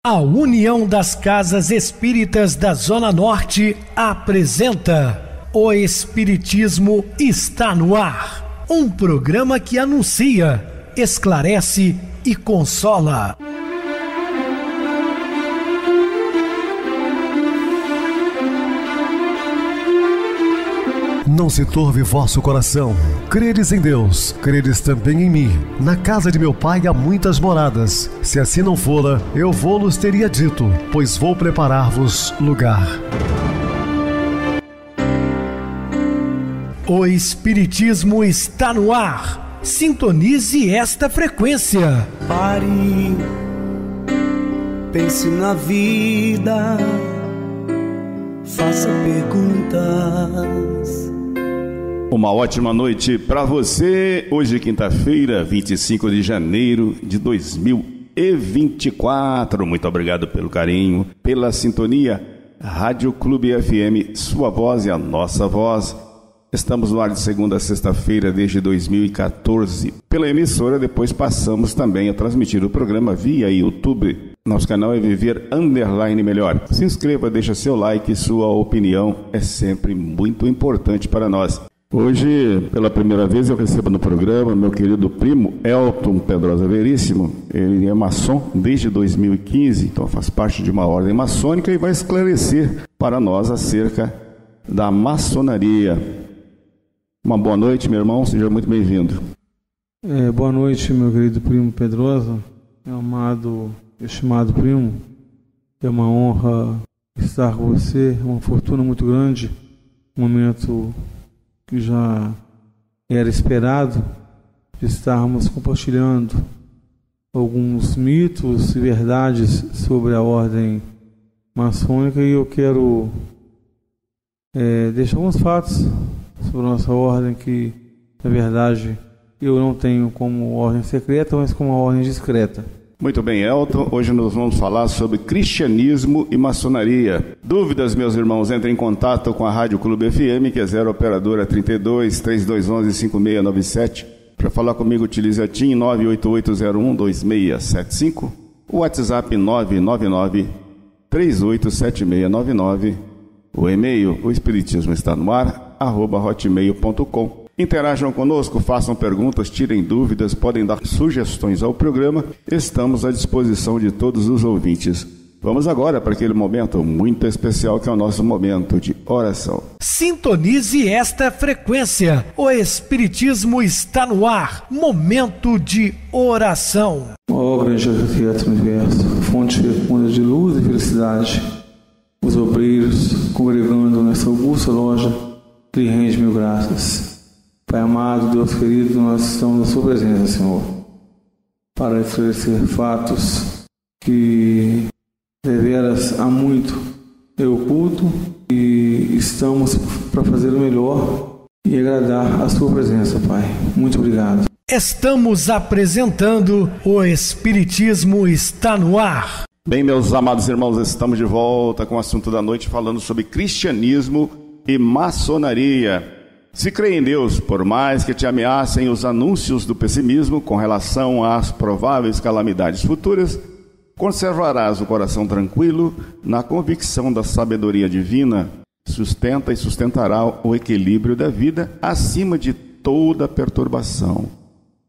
A União das Casas Espíritas da Zona Norte apresenta O Espiritismo está no ar. Um programa que anuncia, esclarece e consola. Não se turve vosso coração. Credes em Deus, credes também em mim. Na casa de meu pai há muitas moradas. Se assim não fora, eu vou-los teria dito, pois vou preparar-vos lugar. O Espiritismo está no ar. Sintonize esta frequência. Pare, pense na vida, faça perguntas. Uma ótima noite para você. Hoje, quinta-feira, 25 de janeiro de 2024. Muito obrigado pelo carinho, pela sintonia. Rádio Clube FM, sua voz e a nossa voz. Estamos no ar de segunda a sexta-feira desde 2014. Pela emissora, depois passamos também a transmitir o programa via YouTube. Nosso canal é Viver _ Melhor. Se inscreva, deixa seu like, sua opinião é sempre muito importante para nós. Hoje, pela primeira vez, eu recebo no programa meu querido primo Elton Pedrosa Veríssimo. Ele é maçom desde 2015, então faz parte de uma ordem maçônica e vai esclarecer para nós acerca da maçonaria. Uma boa noite, meu irmão, seja muito bem-vindo. Boa noite, meu querido primo Pedrosa, meu amado, estimado primo. É uma honra estar com você, uma fortuna muito grande, um momento que já era esperado de estarmos compartilhando alguns mitos e verdades sobre a ordem maçônica, e eu quero deixar alguns fatos sobre a nossa ordem que, na verdade, eu não tenho como ordem secreta, mas como uma ordem discreta. Muito bem, Elton. Hoje nós vamos falar sobre cristianismo e maçonaria. Dúvidas, meus irmãos, entrem em contato com a Rádio Clube FM, que é 0 operadora 32 3211 5697. Para falar comigo, utilize a TIM 988012675, o WhatsApp 999 387699, o e-mail, o espiritismo está no ar, @hotmail.com. Interajam conosco, façam perguntas, tirem dúvidas, podem dar sugestões ao programa. Estamos à disposição de todos os ouvintes. Vamos agora para aquele momento muito especial que é o nosso momento de oração. Sintonize esta frequência. O Espiritismo está no ar. Momento de oração. Ó grande arquiteto do universo, fonte fecunda de luz e felicidade, os obreiros congregando nessa augusta loja, lhe rende mil graças. Pai amado, Deus querido, nós estamos na sua presença, Senhor, para esclarecer fatos que deveras há muito é oculto, e estamos para fazer o melhor e agradar a sua presença, Pai. Muito obrigado. Estamos apresentando O Espiritismo está no ar. Bem, meus amados irmãos, estamos de volta com o assunto da noite, falando sobre cristianismo e maçonaria. Se crê em Deus, por mais que te ameacem os anúncios do pessimismo com relação às prováveis calamidades futuras, conservarás o coração tranquilo na convicção da sabedoria divina, sustenta e sustentará o equilíbrio da vida acima de toda perturbação.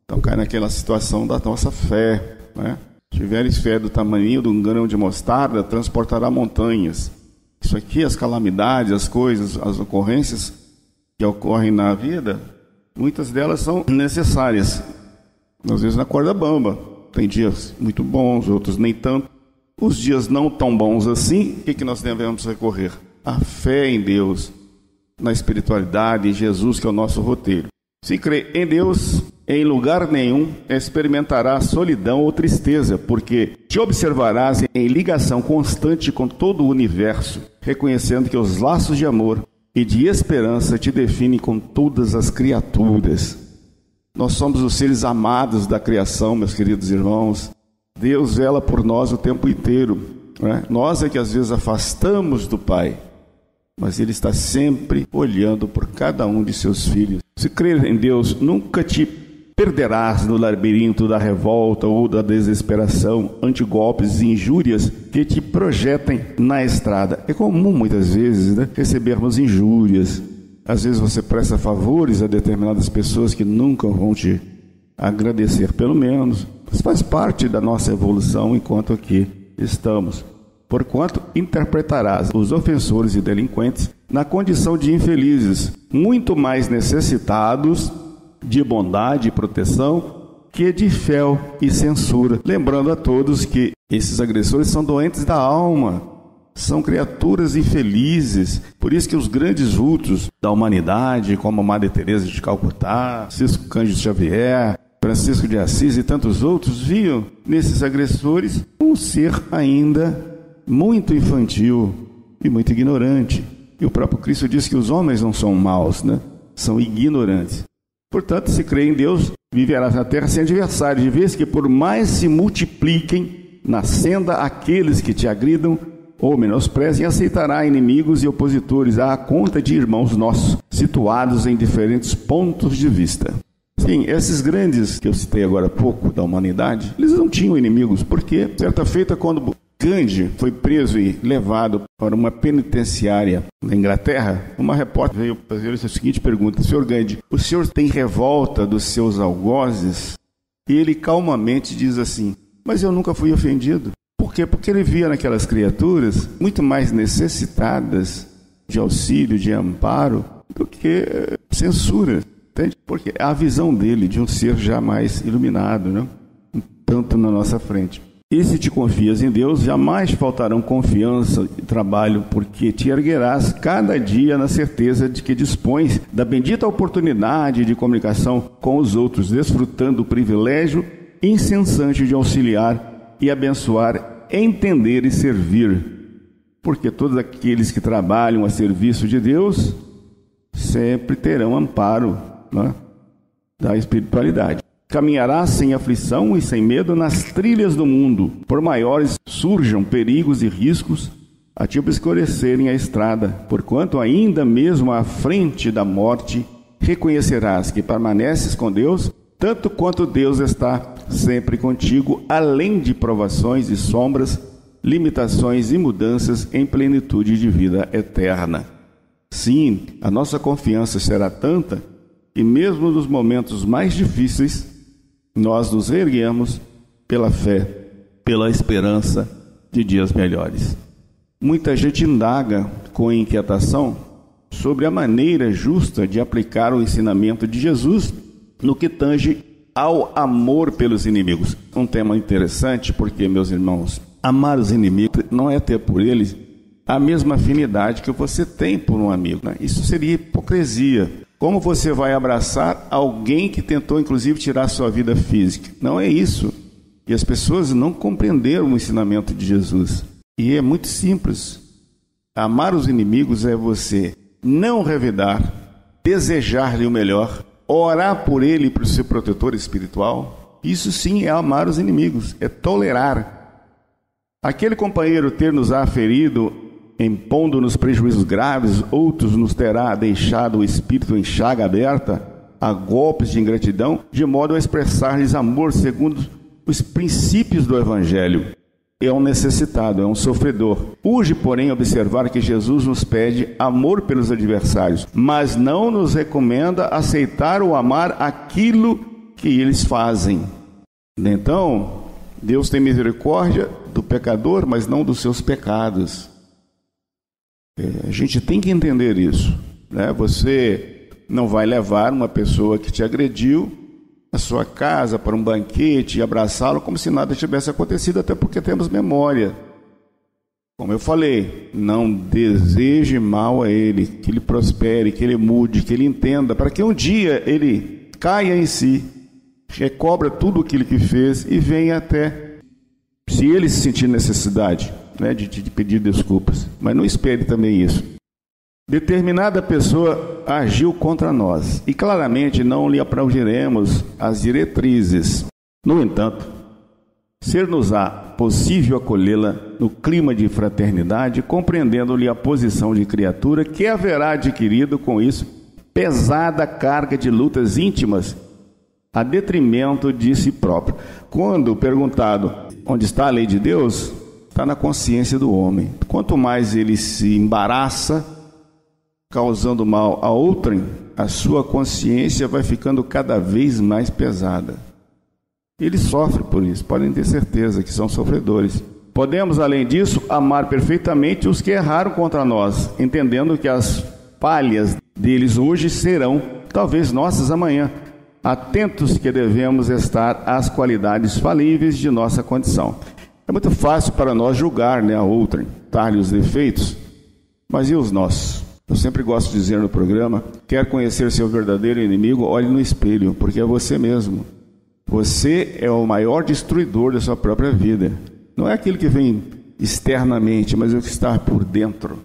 Então cai naquela situação da nossa fé, né? Se tiveres fé do tamanho de um grão de mostarda, transportará montanhas. Isso aqui, as calamidades, as coisas, as ocorrências que ocorrem na vida, muitas delas são necessárias. Às vezes na corda bamba, tem dias muito bons, outros nem tanto. Os dias não tão bons assim, o que nós devemos recorrer? A fé em Deus, na espiritualidade, em Jesus, que é o nosso roteiro. Se crê em Deus, em lugar nenhum experimentará solidão ou tristeza, porque te observarás em ligação constante com todo o universo, reconhecendo que os laços de amor e de esperança te define com todas as criaturas. Nós somos os seres amados da criação, meus queridos irmãos. Deus vela por nós o tempo inteiro, né? Nós é que às vezes afastamos do Pai, mas Ele está sempre olhando por cada um de seus filhos. Se crer em Deus nunca te perderás no labirinto da revolta ou da desesperação ante golpes e injúrias que te projetem na estrada. É comum muitas vezes, recebermos injúrias. Às vezes você presta favores a determinadas pessoas que nunca vão te agradecer, pelo menos. Mas faz parte da nossa evolução enquanto aqui estamos. Porquanto interpretarás os ofensores e delinquentes na condição de infelizes, muito mais necessitados de bondade e proteção que de fel e censura. Lembrando a todos que esses agressores são doentes da alma, são criaturas infelizes. Por isso que os grandes vultos da humanidade, como Madre Teresa de Calcutá, Francisco Cândido Xavier, Francisco de Assis e tantos outros, viam nesses agressores um ser ainda muito infantil e muito ignorante. E o próprio Cristo diz que os homens não são maus, são ignorantes. Portanto, se crê em Deus, viverás na terra sem adversário, de vez que por mais se multipliquem na senda aqueles que te agridam ou menosprezem, aceitará inimigos e opositores à conta de irmãos nossos, situados em diferentes pontos de vista. Sim, esses grandes que eu citei agora há pouco da humanidade, eles não tinham inimigos, porque certa feita, quando Gandhi foi preso e levado para uma penitenciária na Inglaterra, uma repórter veio fazer a seguinte pergunta: Sr. Gandhi, o senhor tem revolta dos seus algozes? E ele calmamente diz assim: mas eu nunca fui ofendido. Por quê? Porque ele via naquelas criaturas muito mais necessitadas de auxílio, de amparo, do que censura. Entende? Porque é a visão dele de um ser jamais iluminado, tanto na nossa frente. E se te confias em Deus, jamais faltarão confiança e trabalho, porque te erguerás cada dia na certeza de que dispões da bendita oportunidade de comunicação com os outros, desfrutando do privilégio incessante de auxiliar e abençoar, entender e servir. Porque todos aqueles que trabalham a serviço de Deus sempre terão amparo da espiritualidade. Caminharás sem aflição e sem medo nas trilhas do mundo, por maiores surjam perigos e riscos a te obscurecerem a estrada, porquanto ainda mesmo à frente da morte reconhecerás que permaneces com Deus, tanto quanto Deus está sempre contigo, além de provações e sombras, limitações e mudanças em plenitude de vida eterna. Sim, a nossa confiança será tanta que mesmo nos momentos mais difíceis, nós nos erguemos pela fé, pela esperança de dias melhores. Muita gente indaga com inquietação sobre a maneira justa de aplicar o ensinamento de Jesus no que tange ao amor pelos inimigos. Um tema interessante porque, meus irmãos, amar os inimigos não é ter por eles a mesma afinidade que você tem por um amigo, Isso seria hipocrisia. Como você vai abraçar alguém que tentou, inclusive, tirar sua vida física? Não é isso. E as pessoas não compreenderam o ensinamento de Jesus. E é muito simples. Amar os inimigos é você não revidar, desejar-lhe o melhor, orar por ele e por seu protetor espiritual. Isso sim é amar os inimigos, é tolerar. Aquele companheiro ter nos aferido, impondo-nos prejuízos graves, outros nos terá deixado o espírito em chaga aberta a golpes de ingratidão, de modo a expressar-lhes amor segundo os princípios do Evangelho. É um necessitado, é um sofredor. Urge, porém, observar que Jesus nos pede amor pelos adversários, mas não nos recomenda aceitar ou amar aquilo que eles fazem. Então, Deus tem misericórdia do pecador, mas não dos seus pecados. A gente tem que entender isso, Você não vai levar uma pessoa que te agrediu à sua casa para um banquete e abraçá-lo como se nada tivesse acontecido, até porque temos memória. Como eu falei, não deseje mal a ele, que ele prospere, que ele mude, que ele entenda, para que um dia ele caia em si, recobra tudo aquilo que fez e venha até, se ele se sentir necessidade, de pedir desculpas. Mas não espere também isso. Determinada pessoa agiu contra nós e claramente não lhe aplaudiremos as diretrizes. No entanto, ser-nos-á possível acolhê-la no clima de fraternidade, compreendendo-lhe a posição de criatura que haverá adquirido com isso pesada carga de lutas íntimas a detrimento de si próprio. Quando perguntado onde está a lei de Deus, está na consciência do homem. Quanto mais ele se embaraça, causando mal a outrem, a sua consciência vai ficando cada vez mais pesada. Ele sofre por isso, podem ter certeza que são sofredores. Podemos, além disso, amar perfeitamente os que erraram contra nós, entendendo que as falhas deles hoje serão, talvez, nossas amanhã. Atentos que devemos estar às qualidades falíveis de nossa condição. É muito fácil para nós julgar, a outrem, dar-lhe os defeitos, mas e os nossos? Eu sempre gosto de dizer no programa, quer conhecer seu verdadeiro inimigo, olhe no espelho, porque é você mesmo. Você é o maior destruidor da sua própria vida. Não é aquele que vem externamente, mas é o que está por dentro.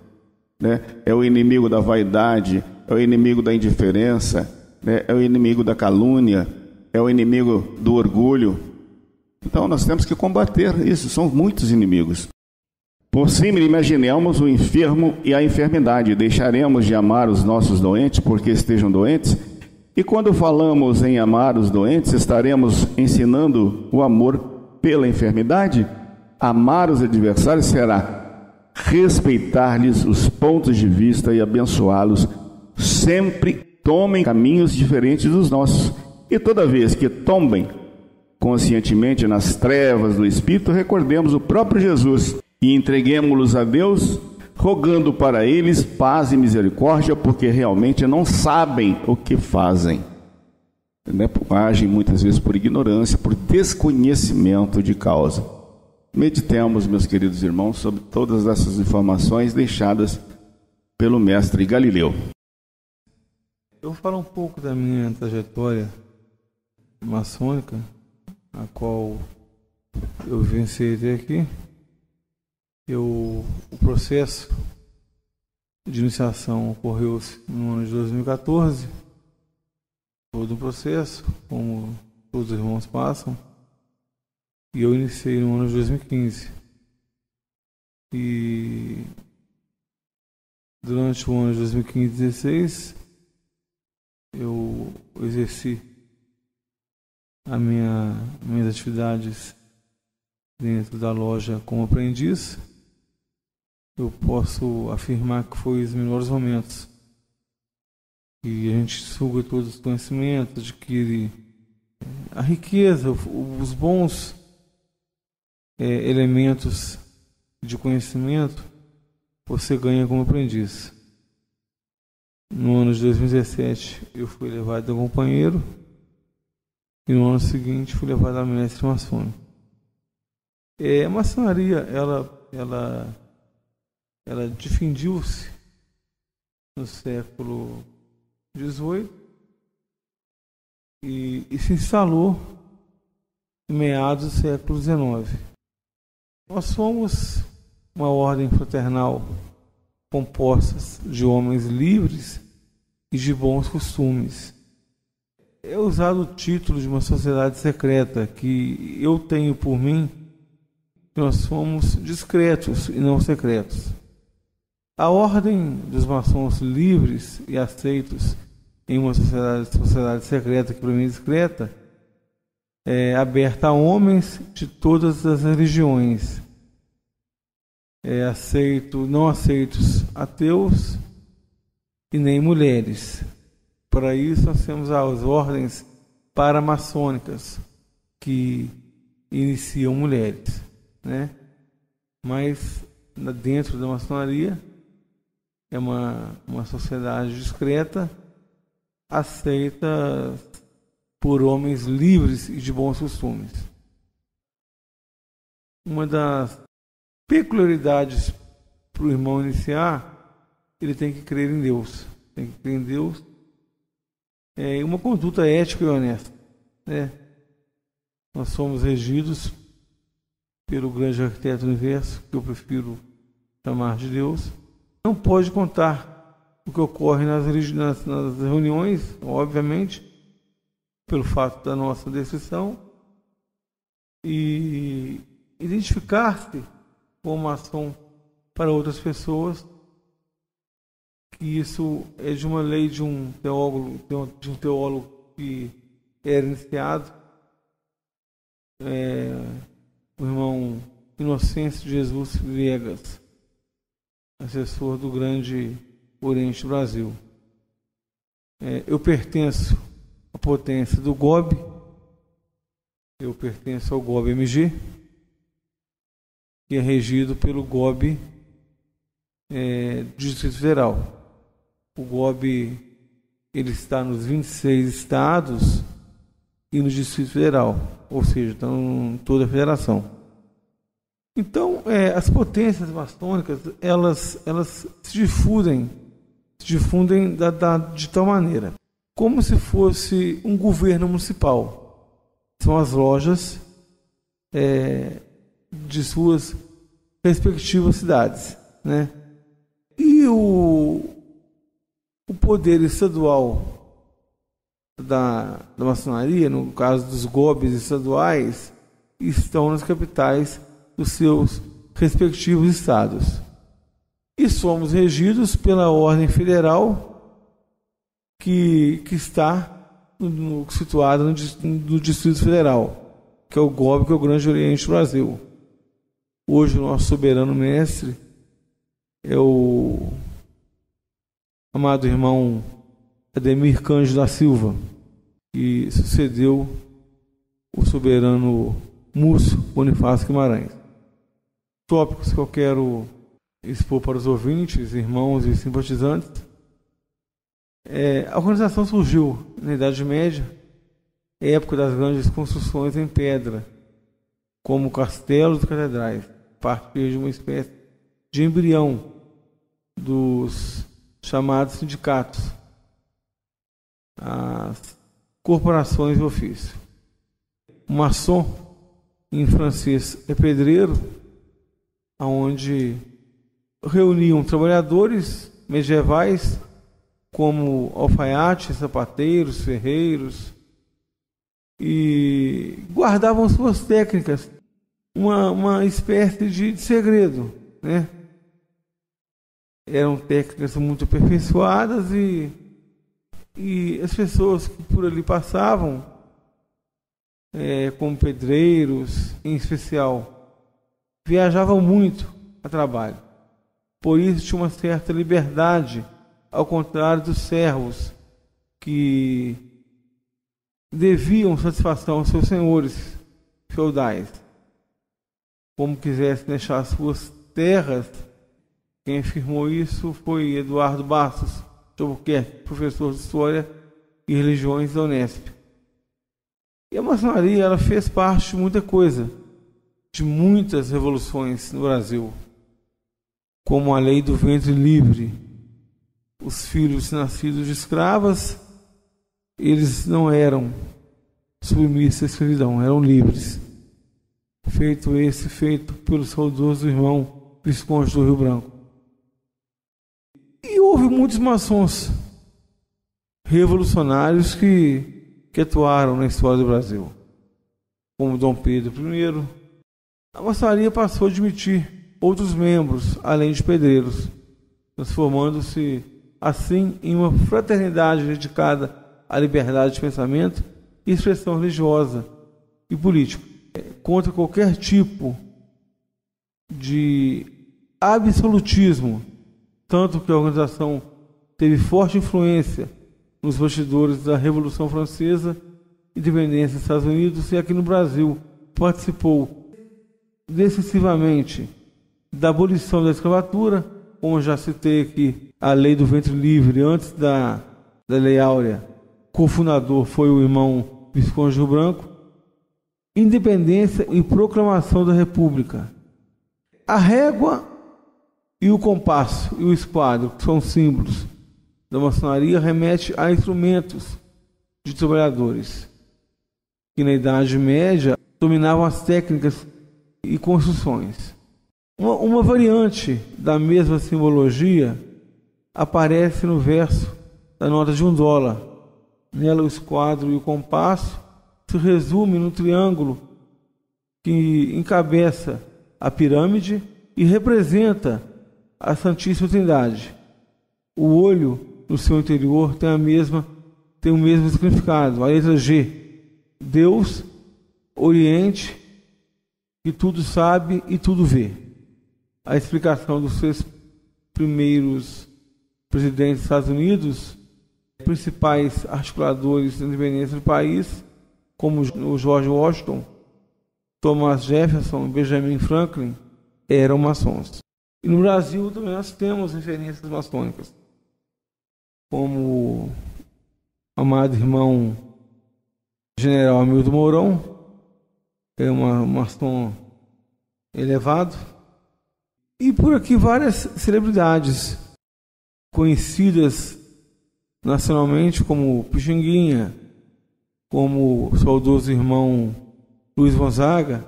É o inimigo da vaidade, é o inimigo da indiferença, é o inimigo da calúnia, é o inimigo do orgulho. Então nós temos que combater isso, são muitos inimigos. Por cima, imaginemos o enfermo e a enfermidade. Deixaremos de amar os nossos doentes porque estejam doentes? E quando falamos em amar os doentes, estaremos ensinando o amor pela enfermidade? Amar os adversários será respeitar-lhes os pontos de vista e abençoá-los. Sempre tomem caminhos diferentes dos nossos. E toda vez que tombem conscientemente nas trevas do Espírito, recordemos o próprio Jesus e entreguemo-los a Deus, rogando para eles paz e misericórdia, porque realmente não sabem o que fazem. Agem muitas vezes por ignorância, por desconhecimento de causa. Meditemos, meus queridos irmãos, sobre todas essas informações deixadas pelo mestre Galileu. Eu vou falar um pouco da minha trajetória maçônica, a qual eu vivenciei até aqui. O processo de iniciação ocorreu no ano de 2014, todo o processo, como todos os irmãos passam, e eu iniciei no ano de 2015. E durante o ano de 2015 e 2016, eu exerci minhas atividades dentro da loja como aprendiz. Eu posso afirmar que foi os melhores momentos. E a gente suga todos os conhecimentos, adquire a riqueza, os bons elementos de conhecimento, você ganha como aprendiz. No ano de 2017, eu fui levado a companheiro, e no ano seguinte fui levado a mestre maçônico. A maçonaria, ela difundiu-se no século XVIII e se instalou em meados do século XIX. Nós somos uma ordem fraternal composta de homens livres e de bons costumes. É usado o título de uma sociedade secreta, que eu tenho por mim que nós somos discretos e não secretos. A ordem dos maçons livres e aceitos em uma sociedade secreta, que para mim é discreta, é aberta a homens de todas as religiões. Não aceitos ateus e nem mulheres. Para isso nós temos as ordens paramaçônicas, que iniciam mulheres, Mas dentro da maçonaria é uma sociedade discreta, aceita por homens livres e de bons costumes. Uma das peculiaridades para o irmão iniciar, ele tem que crer em Deus. Tem que crer em Deus. Uma conduta ética e honesta. Nós somos regidos pelo grande arquiteto do universo, que eu prefiro chamar de Deus. Não pode contar o que ocorre nas reuniões, obviamente, pelo fato da nossa descrição, e identificar-se como maçom para outras pessoas, que isso é de uma lei de um teólogo que era iniciado, o irmão Inocêncio de Jesus Viegas, assessor do Grande Oriente Brasil. Eu pertenço à potência do GOB, eu pertenço ao GOB-MG, que é regido pelo GOB do Distrito Federal. O GOB ele está nos 26 estados e no Distrito Federal, ou seja, está em toda a federação. Então, as potências maçônicas, elas se difundem de tal maneira, como se fosse um governo municipal. São as lojas de suas respectivas cidades, né? E o poder estadual da maçonaria, no caso dos GOBs estaduais, estão nas capitais dos seus respectivos estados. E somos regidos pela ordem federal que está situada no Distrito Federal, que é o GOB, que é o Grande Oriente Brasil. Hoje o nosso soberano mestre é o amado irmão Ademir Cândido da Silva, que sucedeu o soberano Múcio Bonifácio Guimarães. Tópicos que eu quero expor para os ouvintes, irmãos e simpatizantes. A organização surgiu na Idade Média, época das grandes construções em pedra, como castelos e catedrais, a partir de uma espécie de embrião dos chamados sindicatos, as corporações de ofício. O maçom, em francês, é pedreiro, onde reuniam trabalhadores medievais como alfaiates, sapateiros, ferreiros, e guardavam suas técnicas, uma espécie de segredo, né? Eram técnicas muito aperfeiçoadas e as pessoas que por ali passavam, como pedreiros em especial, viajavam muito a trabalho. Por isso tinha uma certa liberdade, ao contrário dos servos, que deviam satisfação aos seus senhores feudais. Como quisessem deixar suas terras. Quem afirmou isso foi Eduardo Bastos de Albuquerque, professor de História e Religiões da Unesp. E a maçonaria ela fez parte de muita coisa, de muitas revoluções no Brasil, como a lei do ventre livre. Os filhos nascidos de escravas, eles não eram submissos à escravidão, eram livres. Feito pelo saudoso irmão Visconde do Rio Branco. E houve muitos maçons revolucionários que atuaram na história do Brasil, como Dom Pedro I. A maçonaria passou a admitir outros membros, além de pedreiros, transformando-se assim em uma fraternidade dedicada à liberdade de pensamento e expressão religiosa e política, contra qualquer tipo de absolutismo, tanto que a organização teve forte influência nos bastidores da Revolução Francesa, independência dos Estados Unidos, e aqui no Brasil participou decisivamente da abolição da escravatura, como já citei aqui, a lei do ventre livre, antes da Lei Áurea. Cofundador foi o irmão Visconde do Rio Branco. Independência e proclamação da República. A régua e o compasso e o esquadro, que são símbolos da maçonaria, remete a instrumentos de trabalhadores que na Idade Média dominavam as técnicas e construções. Uma variante da mesma simbologia aparece no verso da nota de $1. Nela o esquadro e o compasso se resume no triângulo que encabeça a pirâmide e representa a Santíssima Trindade. O olho no seu interior tem o mesmo significado, a letra G, Deus, Oriente, que tudo sabe e tudo vê. A explicação dos 6 primeiros presidentes dos Estados Unidos, principais articuladores da independência do país, como o George Washington, Thomas Jefferson e Benjamin Franklin, eram maçons. E no Brasil também nós temos referências maçônicas, como o amado irmão General Hamilton Mourão, é um maçom elevado, e por aqui várias celebridades conhecidas nacionalmente, como Pixinguinha, como o saudoso irmão Luiz Gonzaga,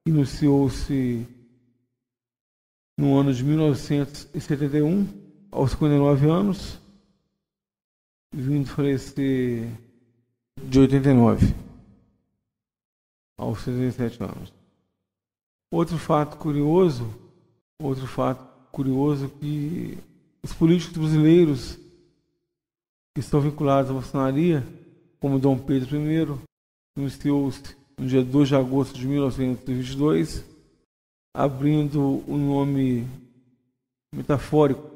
que iniciou-se no ano de 1971, aos 59 anos, vindo falecer de 89, aos 67 anos. Outro fato curioso que os políticos brasileiros que estão vinculados à maçonaria, como Dom Pedro I, iniciou-se no dia 2 de agosto de 1922, abrindo o nome metafórico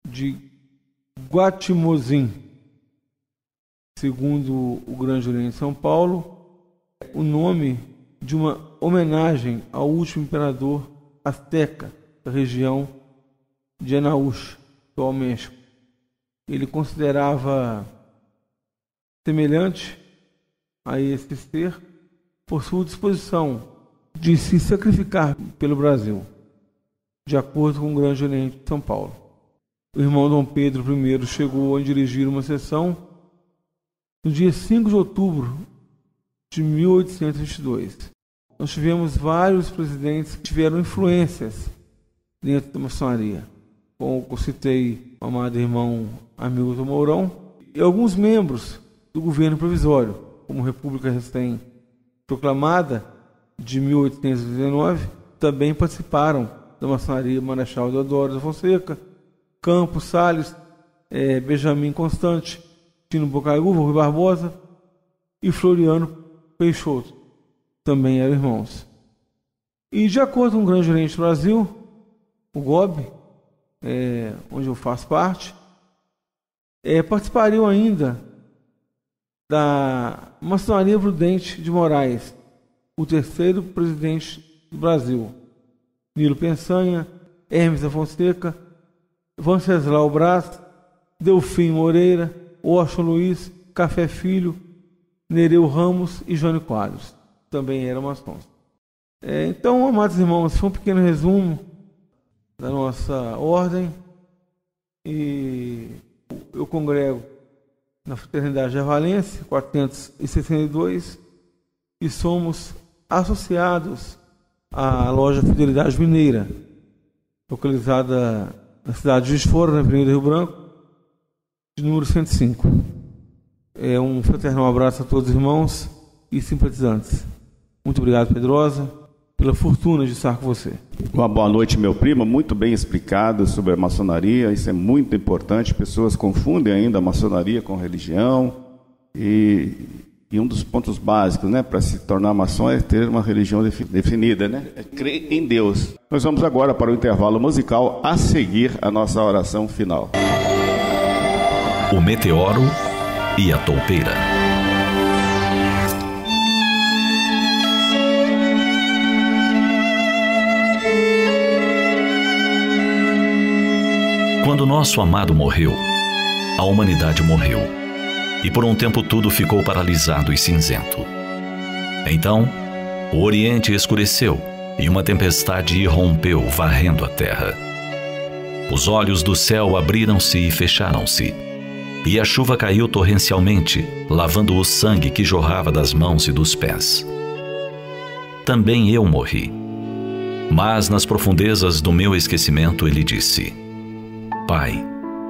de Guatimozin, segundo o Grande Oriente de São Paulo, o nome de uma homenagem ao último imperador azteca da região de Anaúsh, atual México. Ele considerava semelhante a esse ser por sua disposição de se sacrificar pelo Brasil, de acordo com o Grande Oriente de São Paulo. O irmão Dom Pedro I chegou a dirigir uma sessão no dia 5 de outubro de 1822. Nós tivemos vários presidentes que tiveram influências dentro da maçonaria, como eu citei o amado irmão Hamilton Mourão, e alguns membros do governo provisório, como República recém-proclamada de 1819, também participaram da maçonaria. Marechal Deodoro da Fonseca, Campos Salles, Benjamin Constante, Tino Bocaiúva, Rui Barbosa e Floriano Peixoto também eram irmãos. E de acordo com o Grande Oriente do Brasil, o GOB, onde eu faço parte, participariam ainda da Maçonaria Prudente de Moraes, o terceiro presidente do Brasil, Nilo Peçanha, Hermes da Fonseca, Venceslau Braz, Delfim Moreira, Washington Luiz, Café Filho, Nereu Ramos e Jânio Quadros também eram maçons. Então, amados irmãos, foi um pequeno resumo da nossa ordem, e eu congrego na Fraternidade Javalense 462 e somos associados à loja Fidelidade Mineira, localizada na cidade de Juiz de Fora, na Avenida Rio Branco, de número 105. Um fraternal abraço a todos os irmãos e simpatizantes. Muito obrigado, Pedrosa, pela fortuna de estar com você. Uma boa noite, meu primo. Muito bem explicado sobre a maçonaria. Isso é muito importante. Pessoas confundem ainda a maçonaria com religião. E um dos pontos básicos, né, para se tornar maçom é ter uma religião definida, né? É crer em Deus. Nós vamos agora para o intervalo musical, a seguir a nossa oração final. O meteoro e a toupeira. Quando nosso amado morreu, a humanidade morreu, e por um tempo tudo ficou paralisado e cinzento. Então, o Oriente escureceu, e uma tempestade irrompeu, varrendo a terra. Os olhos do céu abriram-se e fecharam-se, e a chuva caiu torrencialmente, lavando o sangue que jorrava das mãos e dos pés. Também eu morri. Mas nas profundezas do meu esquecimento ele disse: Pai,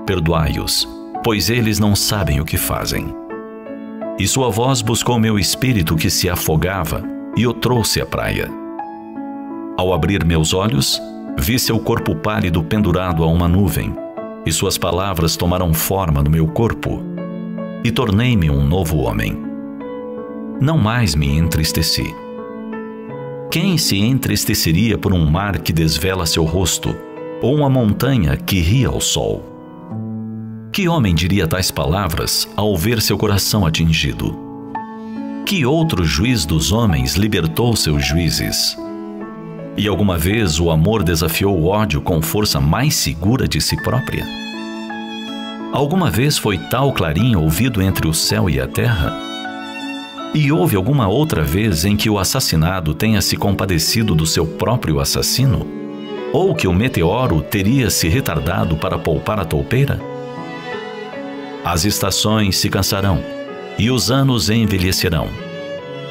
perdoai-os, pois eles não sabem o que fazem. E sua voz buscou meu espírito que se afogava e o trouxe à praia. Ao abrir meus olhos, vi seu corpo pálido pendurado a uma nuvem, e suas palavras tomaram forma no meu corpo, e tornei-me um novo homem. não mais me entristeci. Quem se entristeceria por um mar que desvela seu rosto, ou uma montanha que ri ao sol? Que homem diria tais palavras ao ver seu coração atingido? Que outro juiz dos homens libertou seus juízes? E alguma vez o amor desafiou o ódio com força mais segura de si própria? Alguma vez foi tal clarim ouvido entre o céu e a terra? E houve alguma outra vez em que o assassinado tenha se compadecido do seu próprio assassino? Ou que o meteoro teria se retardado para poupar a toupeira? As estações se cansarão e os anos envelhecerão,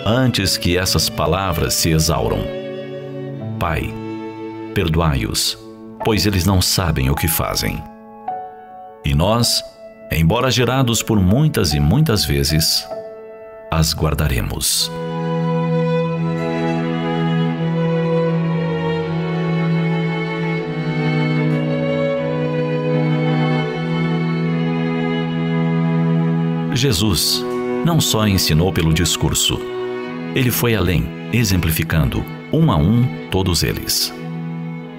antes que essas palavras se exauram. Pai, perdoai-os, pois eles não sabem o que fazem. E nós, embora gerados por muitas e muitas vezes, as guardaremos. Jesus não só ensinou pelo discurso, ele foi além, exemplificando, um a um, todos eles.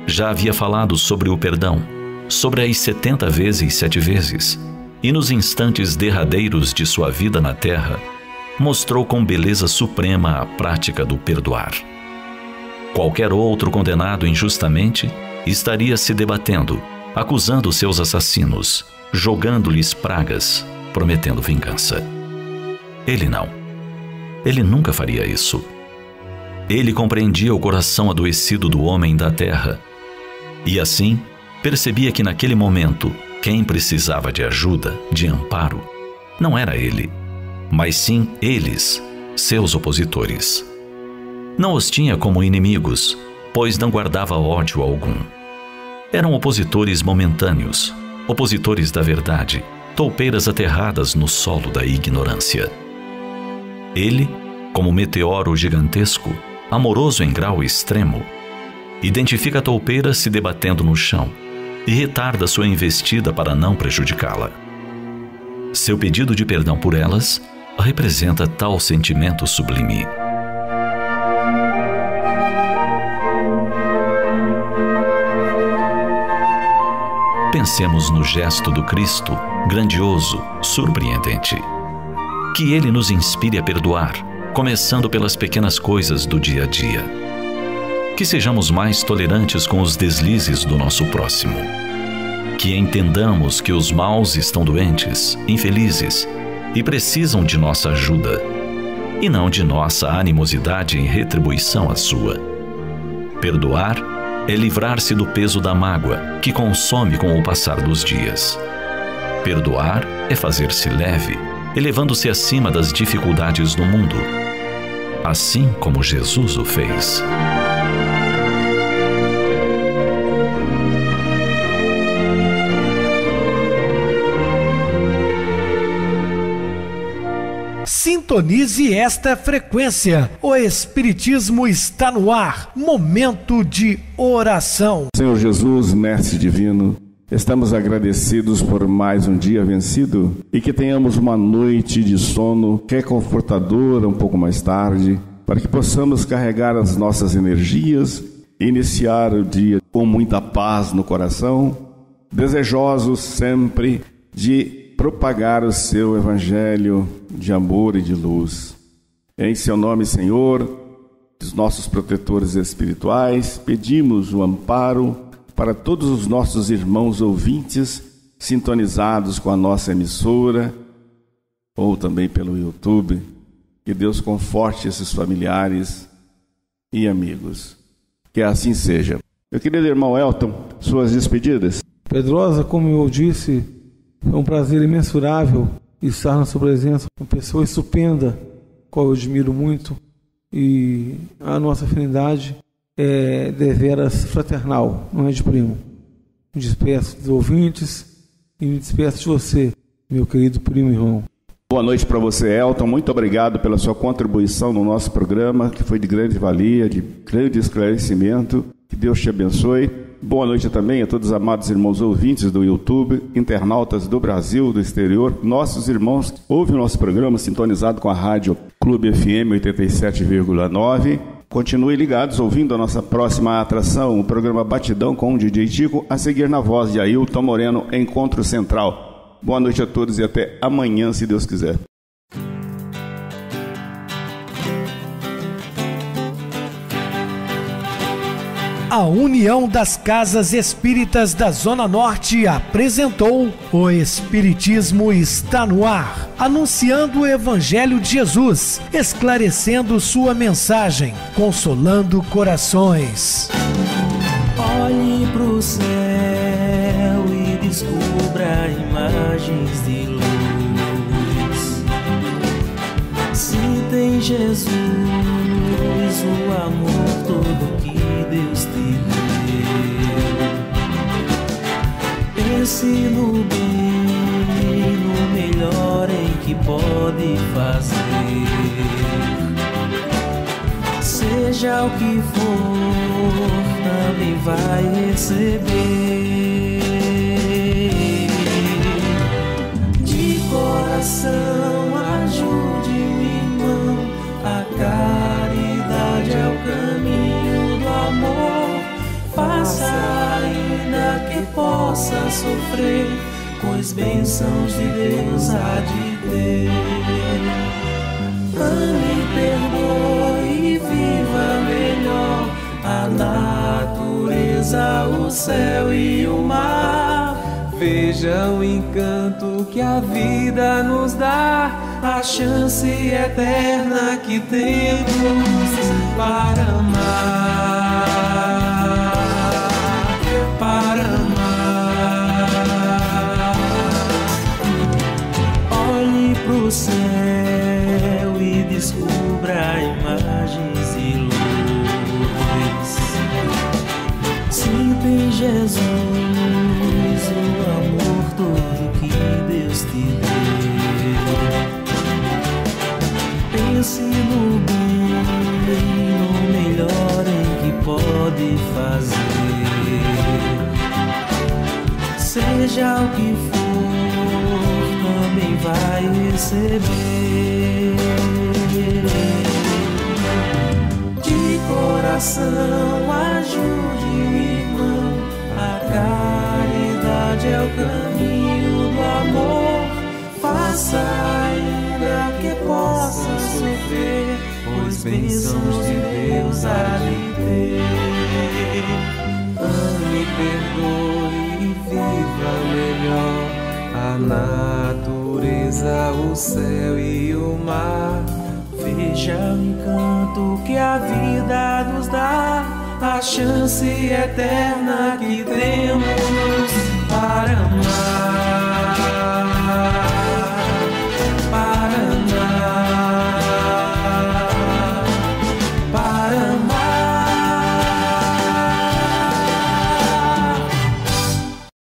Já havia falado sobre o perdão, sobre as 70 vezes 7 vezes, e nos instantes derradeiros de sua vida na terra, mostrou com beleza suprema a prática do perdoar. Qualquer outro condenado injustamente estaria se debatendo, acusando seus assassinos, jogando-lhes pragas, prometendo vingança. Ele não. Ele nunca faria isso. Ele compreendia o coração adoecido do homem da terra. E assim, percebia que naquele momento, quem precisava de ajuda, de amparo, não era ele, mas sim eles, seus opositores. Não os tinha como inimigos, pois não guardava ódio algum. Eram opositores momentâneos, opositores da verdade, toupeiras aterradas no solo da ignorância. Ele, como meteoro gigantesco, amoroso em grau extremo, identifica a toupeira se debatendo no chão e retarda sua investida para não prejudicá-la. Seu pedido de perdão por elas representa tal sentimento sublime. Pensemos no gesto do Cristo, grandioso, surpreendente. Que ele nos inspire a perdoar, começando pelas pequenas coisas do dia a dia. Que sejamos mais tolerantes com os deslizes do nosso próximo. Que entendamos que os maus estão doentes, infelizes e precisam de nossa ajuda, e não de nossa animosidade em retribuição à sua. Perdoar é livrar-se do peso da mágoa que consome com o passar dos dias. Perdoar é fazer-se leve, elevando-se acima das dificuldades do mundo, assim como Jesus o fez. Sintonize esta frequência. O Espiritismo está no ar. Momento de oração. Senhor Jesus, Mestre Divino, estamos agradecidos por mais um dia vencido e que tenhamos uma noite de sono reconfortadora um pouco mais tarde, para que possamos carregar as nossas energias e iniciar o dia com muita paz no coração, desejosos sempre de propagar o seu evangelho de amor e de luz. Em seu nome, Senhor, dos nossos protetores espirituais, pedimos o amparo para todos os nossos irmãos ouvintes sintonizados com a nossa emissora ou também pelo YouTube. Que Deus conforte esses familiares e amigos. Que assim seja. Meu querido irmão Elton, suas despedidas. Pedrosa, como eu disse, é um prazer imensurável estar na sua presença, uma pessoa estupenda, qual eu admiro muito, e a nossa afinidade é deveras fraternal, não é de primo. Me despeço dos ouvintes e me despeço de você, meu querido primo irmão. Boa noite para você, Elton. Muito obrigado pela sua contribuição no nosso programa, que foi de grande valia, de grande esclarecimento. Que Deus te abençoe. Boa noite também a todos os amados irmãos ouvintes do YouTube, internautas do Brasil, do exterior, nossos irmãos que ouvem o nosso programa sintonizado com a rádio Clube FM 87,9. Continue ligados ouvindo a nossa próxima atração, o programa Batidão com o DJ Tico, a seguir na voz de Ailton Moreno, Encontro Central. Boa noite a todos e até amanhã, se Deus quiser. A União das Casas Espíritas da Zona Norte apresentou O Espiritismo Está no Ar, anunciando o Evangelho de Jesus, esclarecendo sua mensagem, consolando corações. Olhe pro céu e descubra imagens de luz. Se tem Jesus, o amor todo que Deus te deu. Pense no bem, no melhor em que pode fazer. Seja o que for, também vai receber. De coração, ajude-me, irmão, a caridade é o caminho do amor. Faça ainda que possa sofrer, pois bênçãos de Deus há de ter. Ame, perdoe e viva melhor a natureza, o céu e o mar. Veja o encanto que a vida nos dá, a chance eterna que temos para amar, para amar. Olhe pro céu e descubra imagens e luz. Sim, tem Jesus, o amor todo que Deus te deu. Pense no bem, no melhor em que pode fazer. Seja o que for, também vai receber. De coração, ajude, irmão, a caridade é o caminho do amor. Faça ainda que possa sofrer, pois bênçãos de Deus há de ter. Ame, perdoe e viva melhor a natureza, o céu e o mar. Veja o encanto que a vida nos dá, a chance eterna que tem